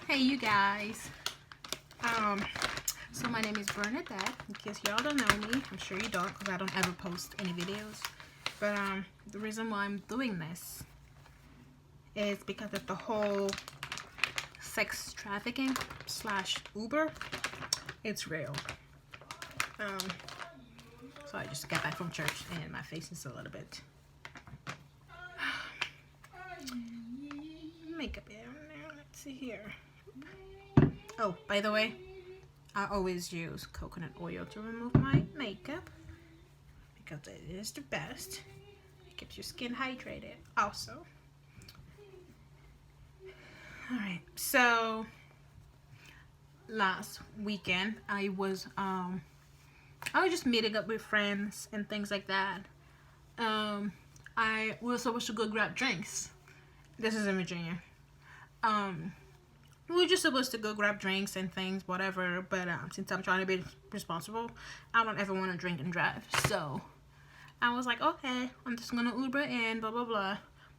Hey you guys. So my name is Bernadette. In case y'all don't know me, I'm sure you don't because I don't ever post any videos. But the reason why I'm doing this is because of the whole sex trafficking / Uber. It's real. So I just got back from church and my face is a little bit makeup in there. Let's see here. Oh, by the way, I always use coconut oil to remove my makeup because it is the best. It keeps your skin hydrated also. Alright, so last weekend I was just meeting up with friends and things like that. I was supposed to go grab drinks. This is in Virginia. We were just supposed to go grab drinks and things, whatever, but since I'm trying to be responsible, I don't ever want to drink and drive. So I was like, okay, I'm just gonna Uber in, blah blah blah.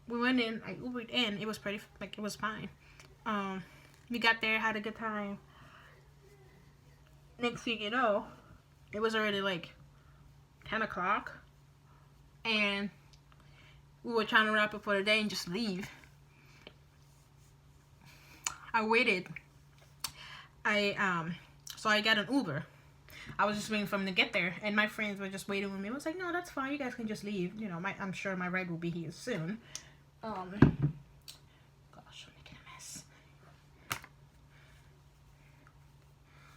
We went in, I Ubered in, it was pretty, like, it was fine. We got there, had a good time. Next thing you know, it was already like 10 o'clock and we were trying to wrap up for the day and just leave. I waited. So I got an Uber. I was just waiting for him to get there, and my friends were just waiting with me. I was like, no, that's fine. You guys can just leave. You know, I'm sure my ride will be here soon. Gosh, I'm making a mess.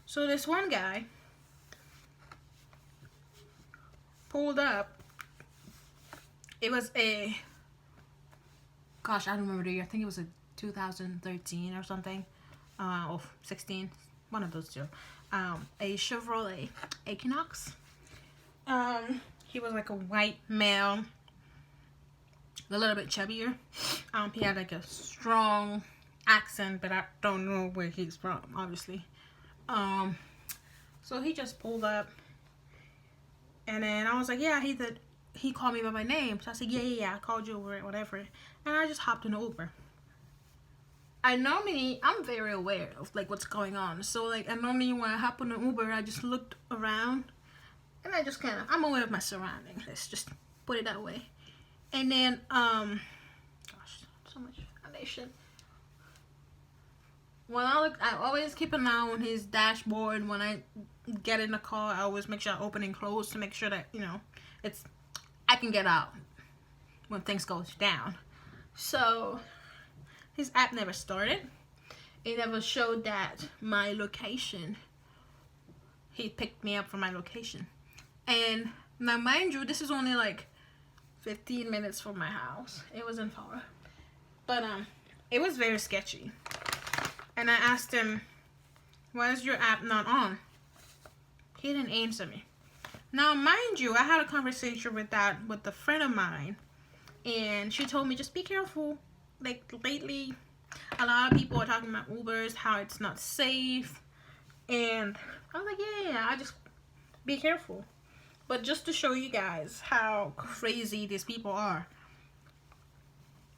So this one guy pulled up. It was a, gosh, I don't remember the year. I think it was a 2013 or something, or 16, one of those two. A Chevrolet Equinox. He was like a white male, a little bit chubbier. He had like a strong accent, but I don't know where he's from, obviously. So he just pulled up, and then I was like, yeah, he called me by my name. So I said, yeah, I called you over, whatever. And I just hopped in an Uber. I'm very aware of like what's going on. So like, I normally when I hop on an Uber, I just looked around and I just I'm aware of my surroundings. Let's just put it that way. And then, gosh, so much foundation. When I always keep an eye on his dashboard. When I get in the car, I always make sure I open and close to make sure that, you know, I can get out when things goes down. So his app never started. It never showed that my location. He picked me up from my location. And now mind you, this is only like 15 minutes from my house. It wasn't far. But it was very sketchy. And I asked him, why is your app not on? He didn't answer me. Now mind you, I had a conversation with a friend of mine, and she told me just be careful. Like lately, a lot of people are talking about Ubers, how it's not safe, and I was like, yeah, I just be careful. But just to show you guys how crazy these people are,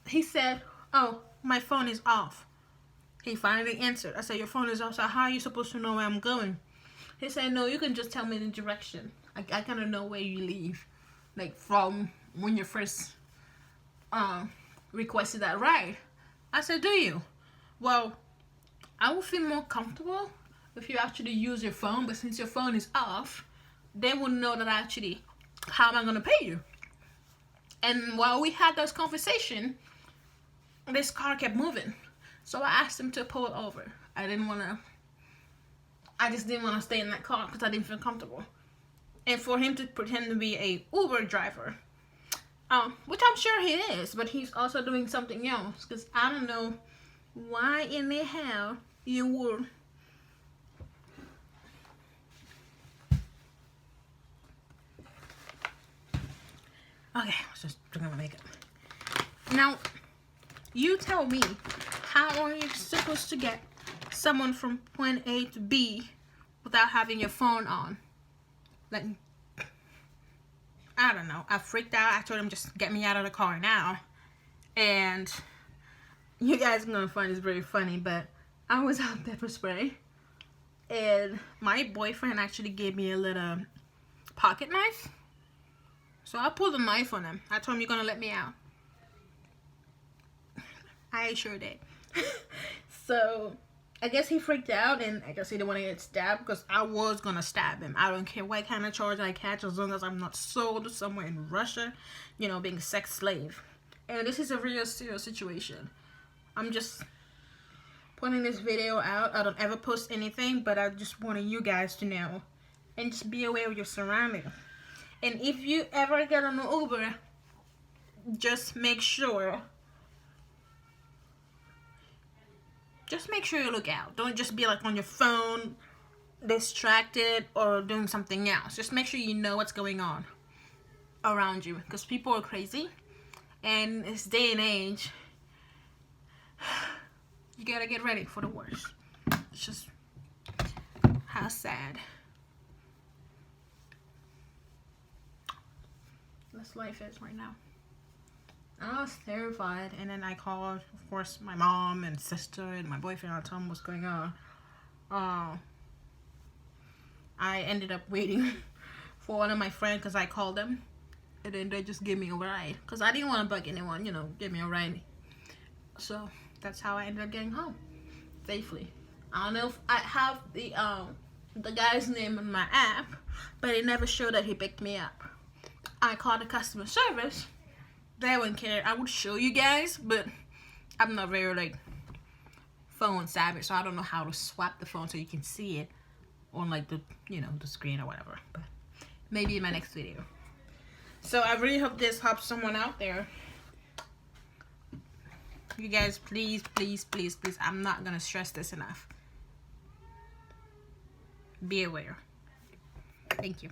he said, oh, my phone is off. He finally answered. I said, your phone is off, so how are you supposed to know where I'm going? He said, no, you can just tell me the direction. I kind of know where you live, like from when you first requested that ride. I said, do you? Well, I would feel more comfortable if you actually use your phone, but since your phone is off, they would know that how am I going to pay you? And while we had this conversation, this car kept moving. So I asked him to pull over. I just didn't want to stay in that car because I didn't feel comfortable. And for him to pretend to be a Uber driver, which I'm sure he is, but he's also doing something else, because I don't know why in the hell you would. Okay, I was just doing my makeup. Now, you tell me, how are you supposed to get someone from point A to B without having your phone on? Like, I don't know. I freaked out. I told him just get me out of the car now. And you guys are gonna find this very funny, but I was out pepper spray, and my boyfriend actually gave me a little pocket knife. So I pulled a knife on him. I told him, "You're gonna let me out." I sure did. So I guess he freaked out, and I guess he didn't want to get stabbed, because I was gonna stab him. I don't care what kind of charge I catch, as long as I'm not sold somewhere in Russia, you know, being a sex slave. And this is a real serious situation. I'm just putting this video out. I don't ever post anything, but I just wanted you guys to know, and just be aware of your surroundings. And if you ever get on an Uber, just make sure you look out. Don't just be like on your phone, distracted, or doing something else. Just make sure you know what's going on around you, because people are crazy, and this day and age, you gotta get ready for the worst. It's just how sad this life is right now. I was terrified, and then I called, of course, my mom and sister and my boyfriend. I told them what's going on. I ended up waiting for one of my friends, because I called them, and then they just gave me a ride, because I didn't want to bug anyone, you know, give me a ride. So that's how I ended up getting home safely. I don't know if I have the guy's name in my app, but it never showed that he picked me up. I called the customer service. They wouldn't care. I would show you guys, but I'm not very like phone savvy, so I don't know how to swap the phone so you can see it on like the, you know, the screen or whatever. But maybe in my next video. So I really hope this helps someone out there. You guys, please, please, please, please, I'm not gonna stress this enough. Be aware. Thank you.